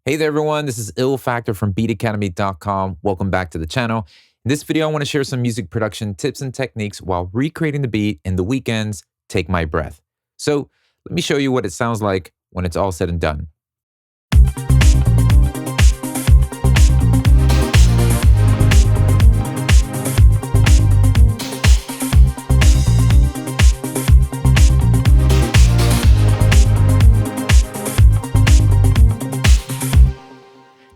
Hey there, everyone. This is Ill Factor from beatacademy.com. Welcome back to the channel. In this video, I want to share some music production tips and techniques while recreating the beat in The Weeknd's Take My Breath. So let me show you what it sounds like when it's all said and done.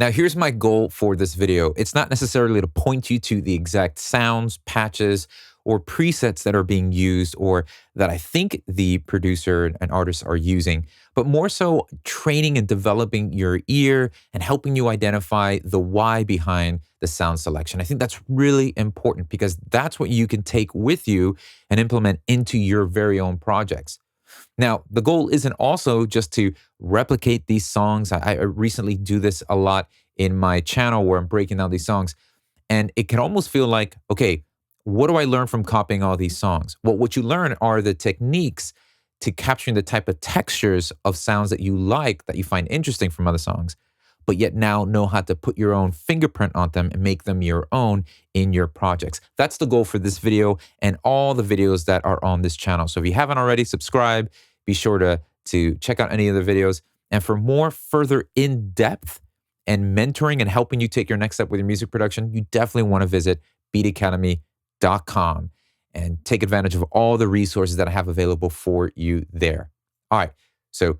Now, here's my goal for this video. It's not necessarily to point you to the exact sounds, patches, or presets that are being used or that I think the producer and artists are using, but more so training and developing your ear and helping you identify the why behind the sound selection. I think that's really important because that's what you can take with you and implement into your very own projects. Now, the goal isn't also just to replicate these songs. I recently do this a lot in my channel where I'm breaking down these songs. And it can almost feel like, okay, what do I learn from copying all these songs? Well, what you learn are the techniques to capturing the type of textures of sounds that you like, that you find interesting from other songs, but yet now know how to put your own fingerprint on them and make them your own in your projects. That's the goal for this video and all the videos that are on this channel. So if you haven't already, subscribe. Be sure to check out any of the videos. And for more further in-depth and mentoring and helping you take your next step with your music production, you definitely want to visit beatacademy.com and take advantage of all the resources that I have available for you there. All right, so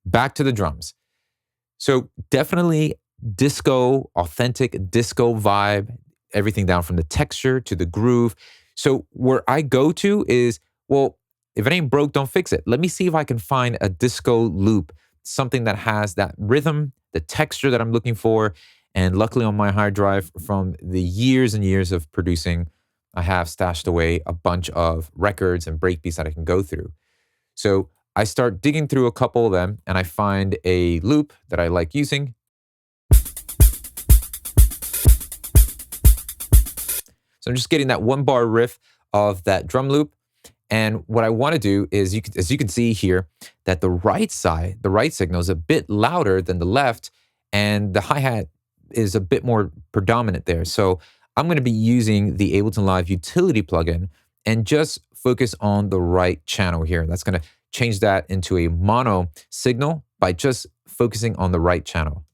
back to the drums. So definitely disco, authentic disco vibe, everything down from the texture to the groove. So where I go to is, well, if it ain't broke, don't fix it. Let me see if I can find a disco loop, something that has that rhythm, the texture that I'm looking for. And luckily on my hard drive from the years and years of producing, I have stashed away a bunch of records and breakbeats that I can go through. So I start digging through a couple of them and I find a loop that I like using. So I'm just getting that 1-bar riff of that drum loop. And what I want to do is, as you can see here, that the right side, the right signal is a bit louder than the left, and the hi-hat is a bit more predominant there. So I'm going to be using the ABleton Live utility plugin and just focus on the right channel here. That's going to change that into a mono signal by just focusing on the right channel.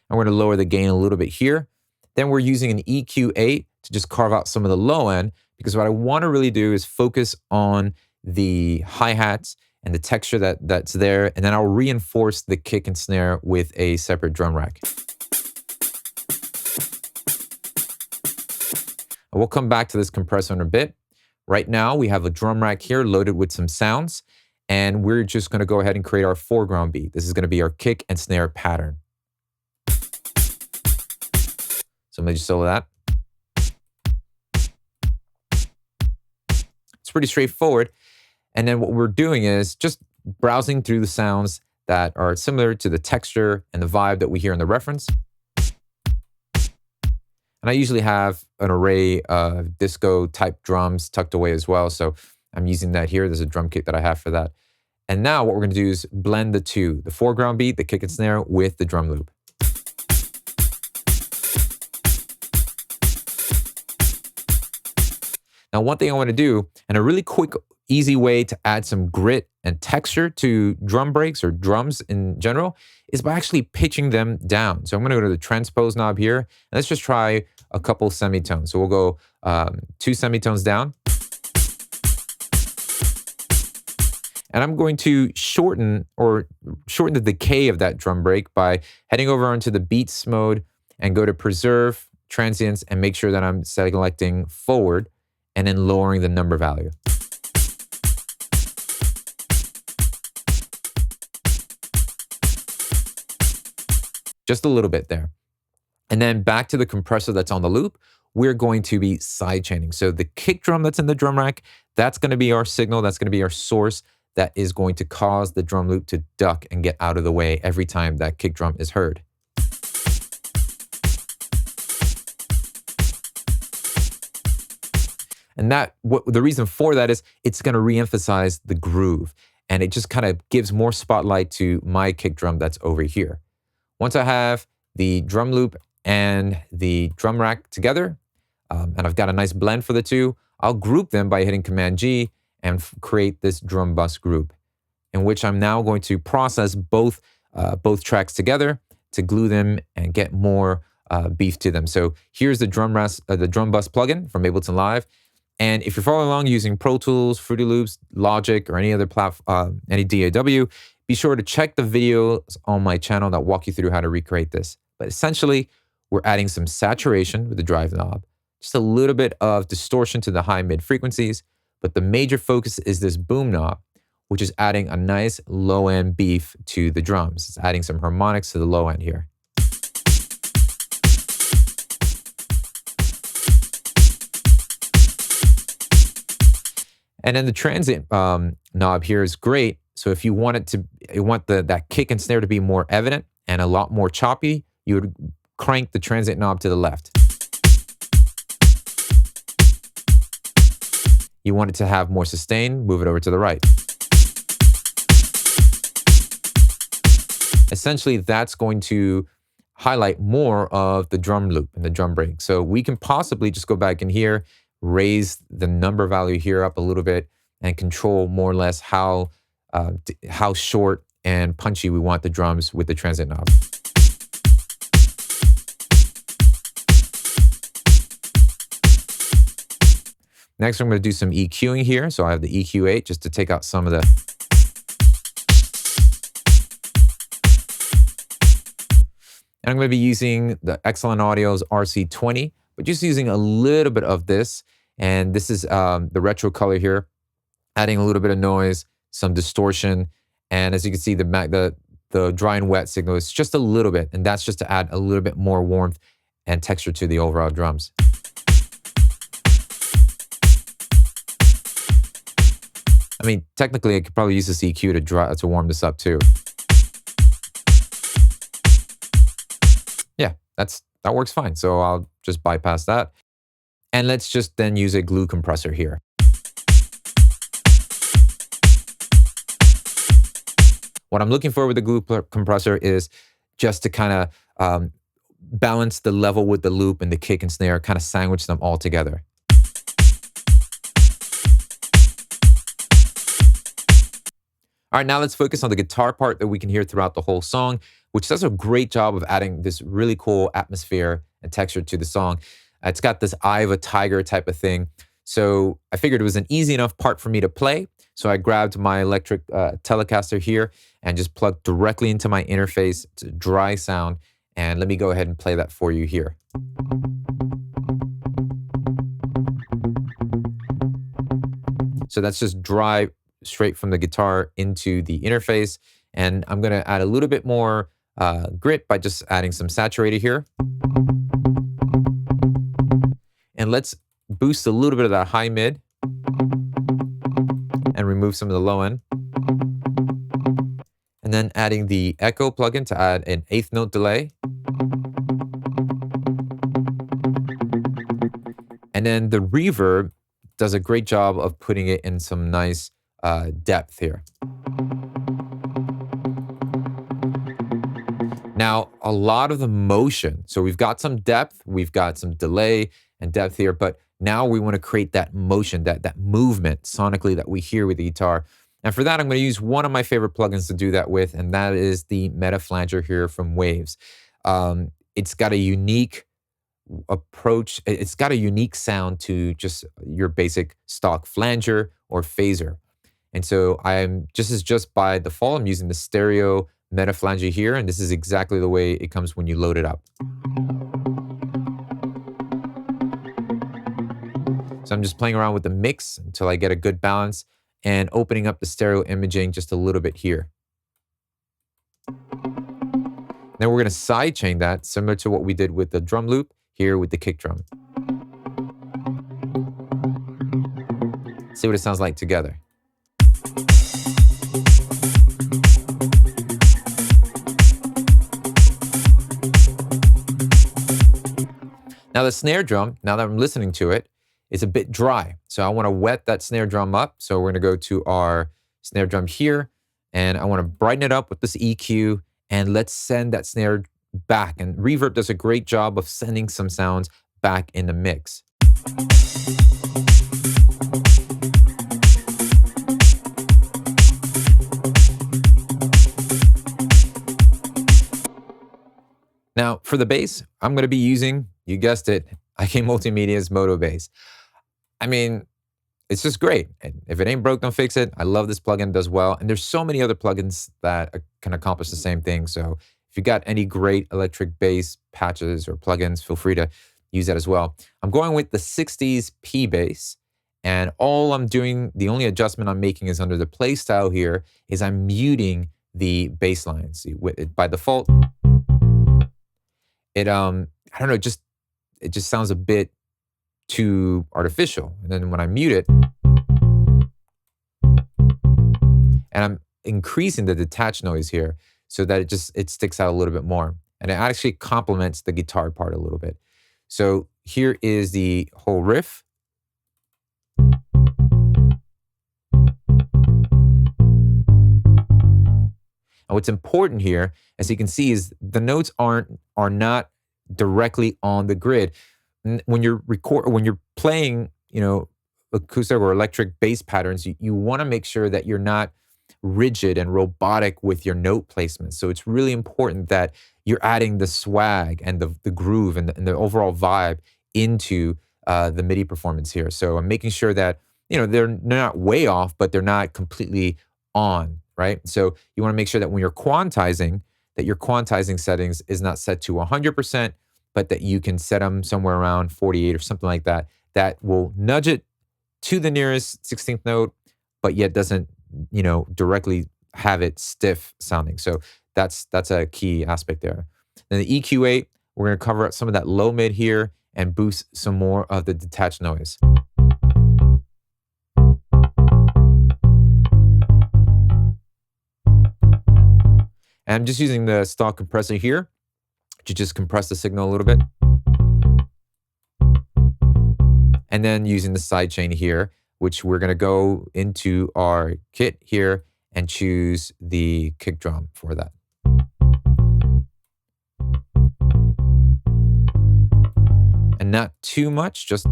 I'm going to lower the gain a little bit here. Then we're using an EQ8 to just carve out some of the low end, because what I want to really do is focus on the hi-hats and the texture that's there, and then I'll reinforce the kick and snare with a separate drum rack. I will come back to this compressor in a bit. Right now, we have a drum rack here loaded with some sounds, and we're just going to go ahead and create our foreground beat. This is going to be our kick and snare pattern. So let me just solo that. It's pretty straightforward. And then what we're doing is just browsing through the sounds that are similar to the texture and the vibe that we hear in the reference. And I usually have an array of disco type drums tucked away as well. So I'm using that here. There's a drum kit that I have for that. And now what we're going to do is blend the two, the foreground beat, the kick and snare with the drum loop. Now, one thing I want to do, and a really quick, easy way to add some grit and texture to drum breaks or drums in general, is by actually pitching them down. So I'm going to go to the transpose knob here, and let's just try a couple semitones. So we'll go 2 semitones down. And I'm going to shorten the decay of that drum break by heading over onto the beats mode and go to preserve transients and make sure that I'm selecting forward, and then lowering the number value. Just a little bit there. And then back to the compressor that's on the loop, we're going to be sidechaining. So the kick drum that's in the drum rack, that's going to be our signal, that's going to be our source that is going to cause the drum loop to duck and get out of the way every time that kick drum is heard. And the reason for that is it's going to reemphasize the groove. and it just kind of gives more spotlight to my kick drum that's over here. Once I have the drum loop and the drum rack together, and I've got a nice blend for the two, I'll group them by hitting Command G and create this drum bus group, in which I'm now going to process both tracks together to glue them and get more beef to them. So here's the drum bus plugin from ABleton Live. And if you're following along using Pro Tools, Fruity Loops, Logic, or any other any DAW, be sure to check the videos on my channel that walk you through how to recreate this. But essentially, we're adding some saturation with the drive knob, just a little bit of distortion to the high-mid frequencies, but the major focus is this boom knob, which is adding a nice low-end beef to the drums. It's adding some harmonics to the low end here. And then the transient knob here is great. So if you want that kick and snare to be more evident and a lot more choppy, you would crank the transient knob to the left. You want it to have more sustain, move it over to the right. Essentially, that's going to highlight more of the drum loop and the drum break. So we can possibly just go back in here, raise the number value here up a little bit, and control more or less how short and punchy we want the drums with the transient knob. Next, I'm going to do some EQing here. So I have the EQ8 just to take out some of the... And I'm going to be using the Excellent Audio's RC20, but just using a little bit of this. And this is the retro color here, adding a little bit of noise, some distortion. And as you can see, the dry and wet signal is just a little bit. And that's just to add a little bit more warmth and texture to the overall drums. I mean, technically, I could probably use this EQ to warm this up too. Yeah, that works fine. So I'll just bypass that. And let's just then use a glue compressor here. What I'm looking for with the glue compressor is just to kind of balance the level with the loop and the kick and snare, kind of sandwich them all together. All right, now let's focus on the guitar part that we can hear throughout the whole song, which does a great job of adding this really cool atmosphere and texture to the song. It's got this eye of a tiger type of thing. So I figured it was an easy enough part for me to play. So I grabbed my electric Telecaster here and just plugged directly into my interface. It's a dry sound. And let me go ahead and play that for you here. So that's just dry, straight from the guitar into the interface. And I'm going to add a little bit more grit by just adding some saturated here. And let's boost a little bit of that high mid and remove some of the low end. And then adding the echo plugin to add an 1/8 note delay. And then the reverb does a great job of putting it in some nice depth here. Now, a lot of the motion, so we've got some depth, we've got some delay and depth here, but now we want to create that motion, that movement sonically that we hear with the guitar. And for that, I'm going to use one of my favorite plugins to do that with, and that is the Meta Flanger here from Waves. It's got a unique approach. It's got a unique sound to just your basic stock flanger or phaser. And so this is just by default, I'm using the stereo Meta Flanger here, and this is exactly the way it comes when you load it up. So I'm just playing around with the mix until I get a good balance and opening up the stereo imaging just a little bit here. Then we're going to sidechain that similar to what we did with the drum loop here with the kick drum. See what it sounds like together. Now the snare drum, now that I'm listening to it, is a bit dry. So I want to wet that snare drum up. So we're going to go to our snare drum here, and I want to brighten it up with this EQ, and let's send that snare back. And reverb does a great job of sending some sounds back in the mix. Now, for the bass, I'm going to be using, you guessed it, IK Multimedia's Moto Bass. I mean, it's just great. And if it ain't broke, don't fix it. I love this plugin, does well. And there's so many other plugins that can accomplish the same thing. So if you got any great electric bass patches or plugins, feel free to use that as well. I'm going with the 60s P bass. And all I'm doing, the only adjustment I'm making is under the play style here, is I'm muting the bass line. See, by default, I don't know, it just sounds a bit too artificial. And then when I mute it, and I'm increasing the detached noise here so that it sticks out a little bit more. And it actually complements the guitar part a little bit. So here is the whole riff. And what's important here, as you can see, is the notes are not directly on the grid. When you're playing, acoustic or electric bass patterns, you want to make sure that you're not rigid and robotic with your note placement. So it's really important that you're adding the swag and the groove and the overall vibe into the MIDI performance here. So I'm making sure that they're not way off, but they're not completely on. Right? So you want to make sure that when you're quantizing, that your quantizing settings is not set to 100%, but that you can set them somewhere around 48 or something like that. That will nudge it to the nearest 16th note, but yet doesn't, directly have it stiff sounding. So that's a key aspect there. Then the EQ8, we're going to cover up some of that low mid here and boost some more of the detached noise. And I'm just using the stock compressor here to just compress the signal a little bit. And then using the sidechain here, which we're going to go into our kit here and choose the kick drum for that. And not too much, just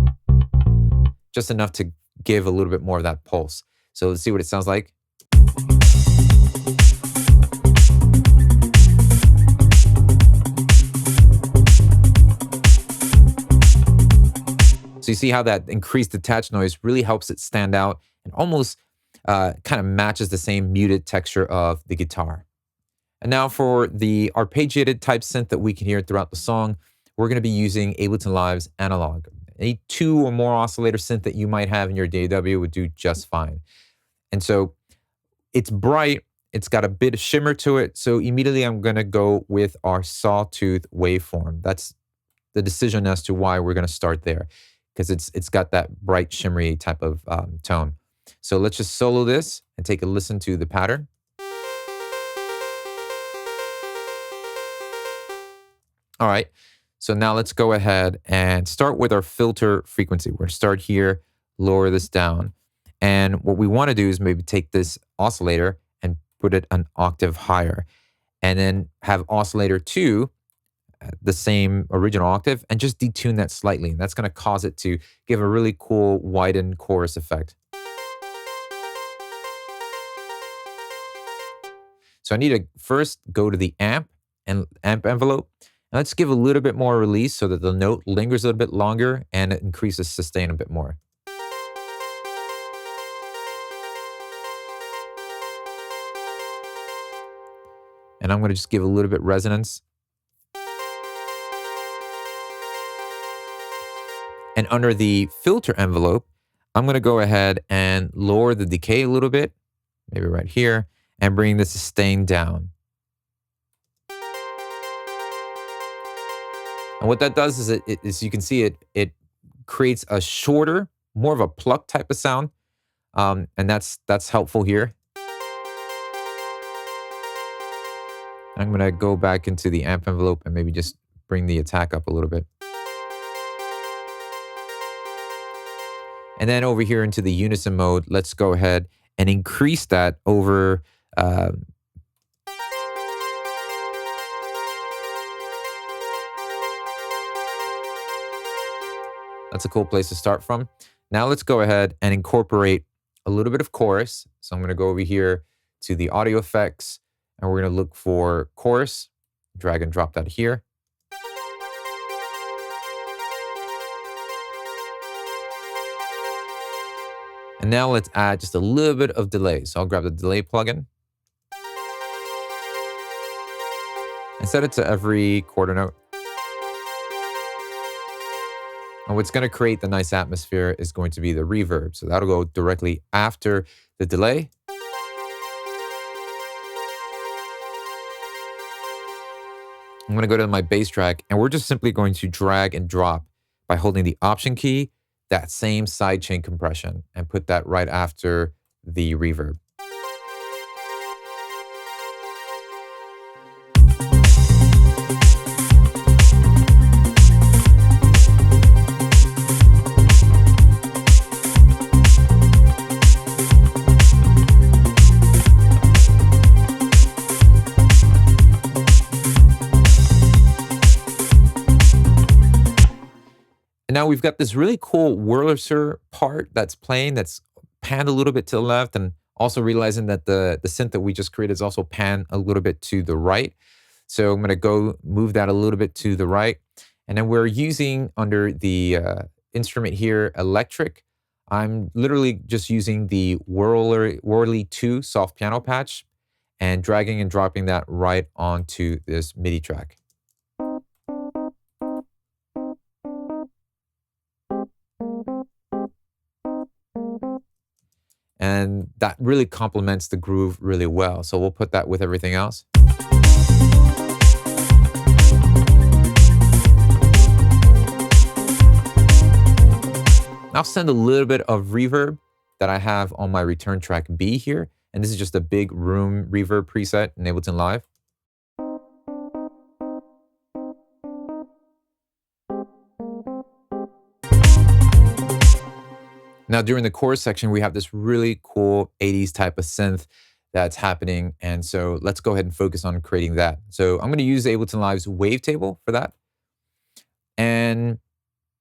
enough to give a little bit more of that pulse. So let's see what it sounds like. So you see how that increased detached noise really helps it stand out and almost kind of matches the same muted texture of the guitar. And now for the arpeggiated type synth that we can hear throughout the song, we're going to be using ABleton Live's analog. A 2 or more oscillator synth that you might have in your DAW would do just fine. And so it's bright, it's got a bit of shimmer to it, so immediately I'm going to go with our sawtooth waveform. That's the decision as to why we're going to start there, because it's got that bright, shimmery type of tone. So let's just solo this and take a listen to the pattern. All right, so now let's go ahead and start with our filter frequency. We're going to start here, lower this down. And what we want to do is maybe take this oscillator and put it an octave higher. And then have oscillator 2, the same original octave, and just detune that slightly. And that's going to cause it to give a really cool widened chorus effect. So I need to first go to the amp envelope. And let's give a little bit more release so that the note lingers a little bit longer and it increases sustain a bit more. And I'm going to just give a little bit resonance. And under the filter envelope, I'm going to go ahead and lower the decay a little bit, maybe right here, and bring the sustain down. And what that does is, as you can see, it creates a shorter, more of a pluck type of sound, and that's helpful here. I'm going to go back into the amp envelope and maybe just bring the attack up a little bit. And then over here into the unison mode, let's go ahead and increase that over. That's a cool place to start from. Now let's go ahead and incorporate a little bit of chorus. So I'm going to go over here to the audio effects, and we're going to look for chorus, drag and drop that here. And now let's add just a little bit of delay. So I'll grab the delay plugin and set it to every quarter note. And what's going to create the nice atmosphere is going to be the reverb. So that'll go directly after the delay. I'm going to go to my bass track, and we're just simply going to drag and drop by holding the Option key, that same sidechain compression, and put that right after the reverb. Now we've got this really cool Wurlitzer part that's playing, that's panned a little bit to the left, and also realizing that the synth that we just created is also panned a little bit to the right. So I'm going to go move that a little bit to the right. And then we're using under the instrument here, electric. I'm literally just using the Whirly 2 soft piano patch and dragging and dropping that right onto this MIDI track. And that really complements the groove really well. So we'll put that with everything else. I'll send a little bit of reverb that I have on my return track B here. And this is just a big room reverb preset in ABleton Live. Now, during the chorus section, we have this really cool 80s type of synth that's happening. And so let's go ahead and focus on creating that. So I'm going to use ABleton Live's wavetable for that. And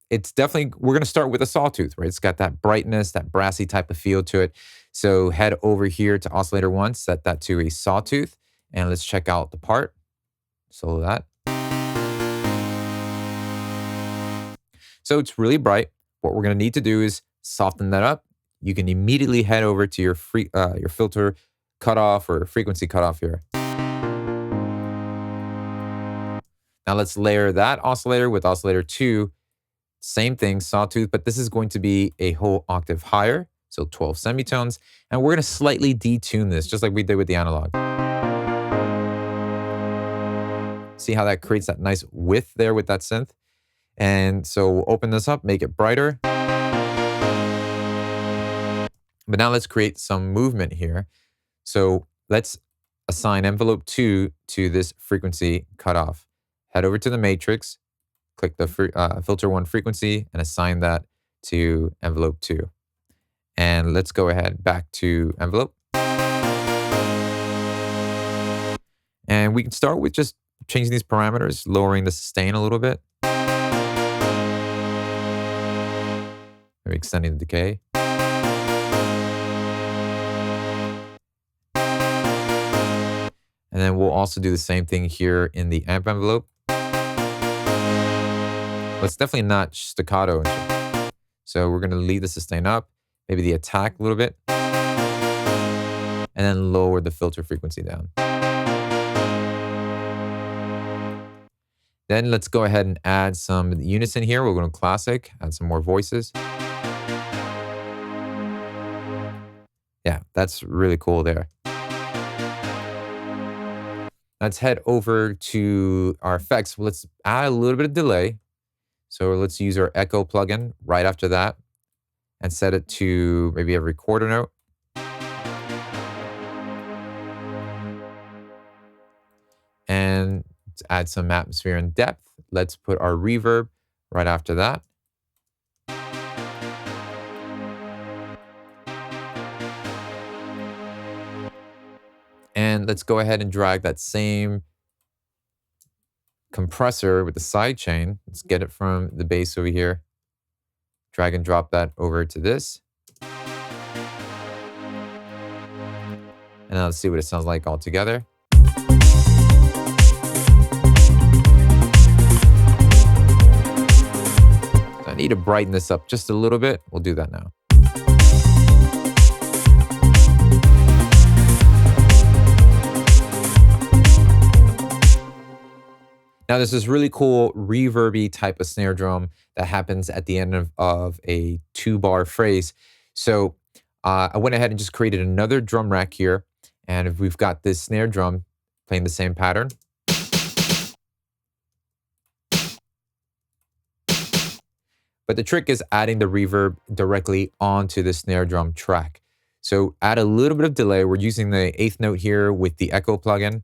it's definitely, we're going to start with a sawtooth, right? It's got that brightness, that brassy type of feel to it. So head over here to oscillator 1, set that to a sawtooth, and let's check out the part. Solo that. So it's really bright. What we're going to need to do is soften that up. You can immediately head over to your filter cutoff or frequency cutoff here. Now let's layer that oscillator with oscillator 2. Same thing, sawtooth, but this is going to be a whole octave higher, so 12 semitones. And we're going to slightly detune this, just like we did with the analog. See how that creates that nice width there with that synth? And so we'll open this up, make it brighter. But now let's create some movement here. So let's assign envelope 2 to this frequency cutoff. Head over to the matrix, click the filter 1 frequency, and assign that to envelope 2. And let's go ahead back to envelope. And we can start with just changing these parameters, lowering the sustain a little bit. Maybe extending the decay. And then we'll also do the same thing here in the amp envelope. But it's definitely not staccato. So we're going to leave the sustain up, maybe the attack a little bit, and then lower the filter frequency down. Then let's go ahead and add some unison here. We're going to classic, add some more voices. Yeah, that's really cool there. Let's head over to our effects. Let's add a little bit of delay. So let's use our echo plugin right after that and set it to maybe every quarter note. And let's add some atmosphere and depth. Let's put our reverb right after that. And let's go ahead and drag that same compressor with the side chain. Let's get it from the bass over here. Drag and drop that over to this. And now let's see what it sounds like all together. So I need to brighten this up just a little bit. We'll do that now. Now there's this really cool reverby type of snare drum that happens at the end of a 2-bar phrase. So I went ahead and just created another drum rack here. And if we've got this snare drum playing the same pattern. But the trick is adding the reverb directly onto the snare drum track. So add a little bit of delay. We're using the 8th note here with the echo plugin.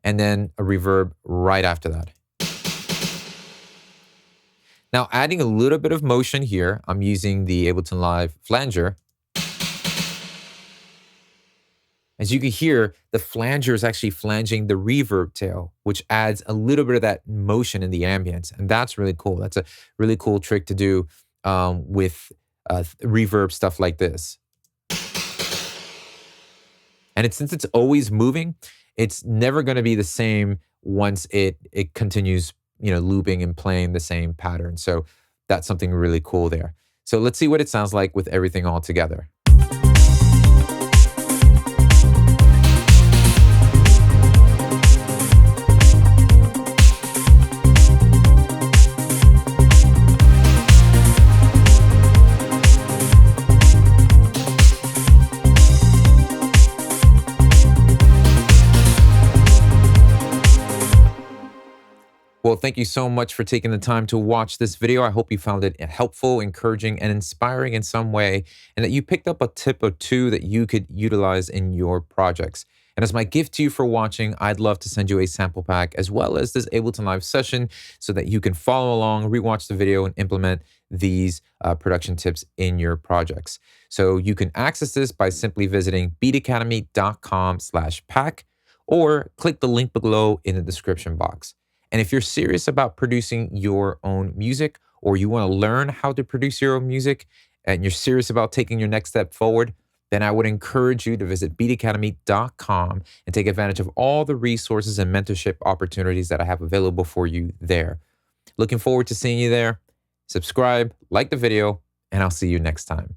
And then a reverb right after that. Now adding a little bit of motion here, I'm using the ABleton Live flanger. As you can hear, the flanger is actually flanging the reverb tail, which adds a little bit of that motion in the ambience. And that's really cool. That's a really cool trick to do with reverb stuff like this. And since it's always moving, it's never going to be the same once it continues, looping and playing the same pattern. So that's something really cool there. So let's see what it sounds like with everything all together. Well, thank you so much for taking the time to watch this video. I hope you found it helpful, encouraging, and inspiring in some way, and that you picked up a tip or two that you could utilize in your projects. And as my gift to you for watching, I'd love to send you a sample pack as well as this ABleton Live session so that you can follow along, rewatch the video, and implement these production tips in your projects. So you can access this by simply visiting beatacademy.com/pack or click the link below in the description box. And if you're serious about producing your own music, or you want to learn how to produce your own music, and you're serious about taking your next step forward, then I would encourage you to visit beatacademy.com and take advantage of all the resources and mentorship opportunities that I have available for you there. Looking forward to seeing you there. Subscribe, like the video, and I'll see you next time.